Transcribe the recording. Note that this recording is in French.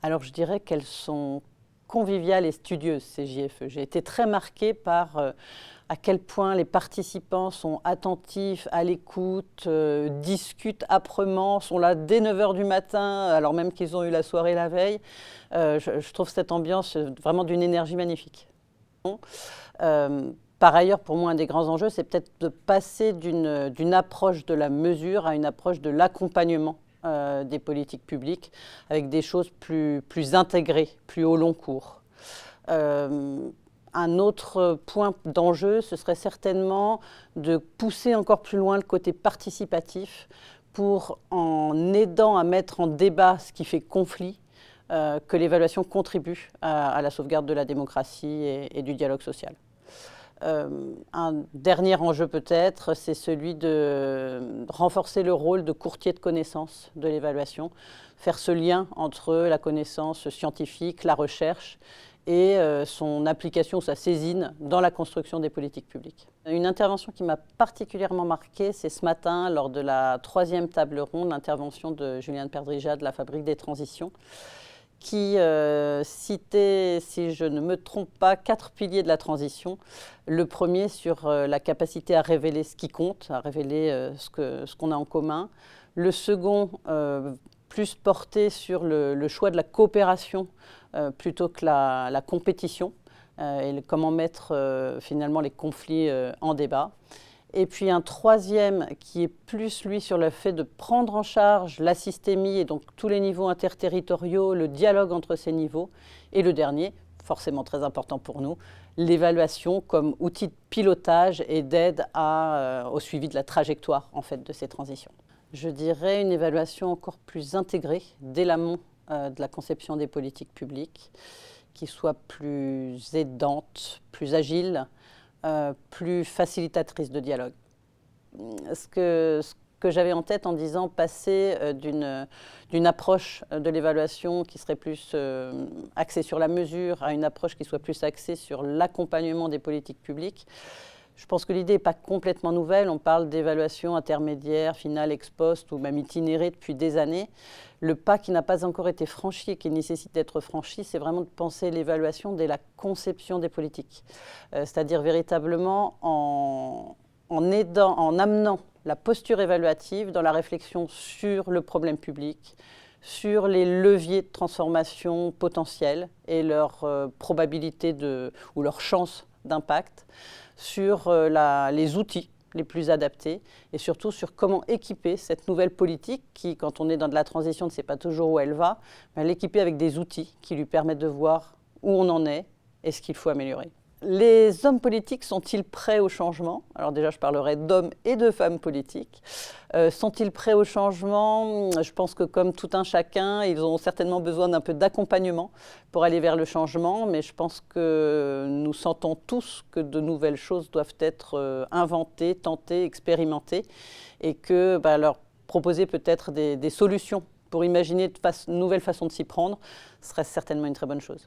Alors je dirais qu'elles sont conviviales et studieuses, ces JFE. J'ai été très marquée par à quel point les participants sont attentifs, à l'écoute, discutent âprement, sont là dès 9 h du matin, alors même qu'ils ont eu la soirée la veille. Je trouve cette ambiance vraiment d'une énergie magnifique. Par ailleurs, pour moi, un des grands enjeux, c'est peut-être de passer d'une approche de la mesure à une approche de l'accompagnement des politiques publiques, avec des choses plus intégrées, plus au long cours. Un autre point d'enjeu, ce serait certainement de pousser encore plus loin le côté participatif pour, en aidant à mettre en débat ce qui fait conflit, que l'évaluation contribue à la sauvegarde de la démocratie et du dialogue social. Un dernier enjeu peut-être, c'est celui de renforcer le rôle de courtier de connaissances de l'évaluation, faire ce lien entre la connaissance scientifique, la recherche et son application, sa saisine dans la construction des politiques publiques. Une intervention qui m'a particulièrement marquée, c'est ce matin, lors de la 3e table ronde, l'intervention de Julien Perdrija de la Fabrique des Transitions, qui citait, si je ne me trompe pas, 4 piliers de la transition. Le premier sur la capacité à révéler ce qui compte, à révéler ce qu'on a en commun. Le second, plus porté sur le choix de la coopération plutôt que la compétition, et comment mettre finalement les conflits en débat. Et puis un troisième qui est plus, lui, sur le fait de prendre en charge la systémie et donc tous les niveaux interterritoriaux, le dialogue entre ces niveaux. Et le dernier, forcément très important pour nous, l'évaluation comme outil de pilotage et d'aide au suivi de la trajectoire en fait, de ces transitions. Je dirais une évaluation encore plus intégrée dès l'amont de la conception des politiques publiques, qui soit plus aidante, plus agile, plus facilitatrice de dialogue. Ce que j'avais en tête en disant passer d'une approche de l'évaluation qui serait plus axée sur la mesure à une approche qui soit plus axée sur l'accompagnement des politiques publiques. Je pense que l'idée n'est pas complètement nouvelle. On parle d'évaluation intermédiaire, finale, ex post ou même itinérée depuis des années. Le pas qui n'a pas encore été franchi et qui nécessite d'être franchi, c'est vraiment de penser l'évaluation dès la conception des politiques. C'est-à-dire véritablement en amenant la posture évaluative dans la réflexion sur le problème public, sur les leviers de transformation potentiels et leur probabilité ou leur chance d'impact, sur les outils les plus adaptés et surtout sur comment équiper cette nouvelle politique qui, quand on est dans de la transition, ne sait pas toujours où elle va, mais l'équiper avec des outils qui lui permettent de voir où on en est et ce qu'il faut améliorer. Les hommes politiques sont-ils prêts au changement? Alors déjà, je parlerai d'hommes et de femmes politiques. Sont-ils prêts au changement? Je pense que comme tout un chacun, ils ont certainement besoin d'un peu d'accompagnement pour aller vers le changement, mais je pense que nous sentons tous que de nouvelles choses doivent être inventées, tentées, expérimentées, et que leur proposer peut-être des solutions pour imaginer de nouvelles façons de s'y prendre serait certainement une très bonne chose.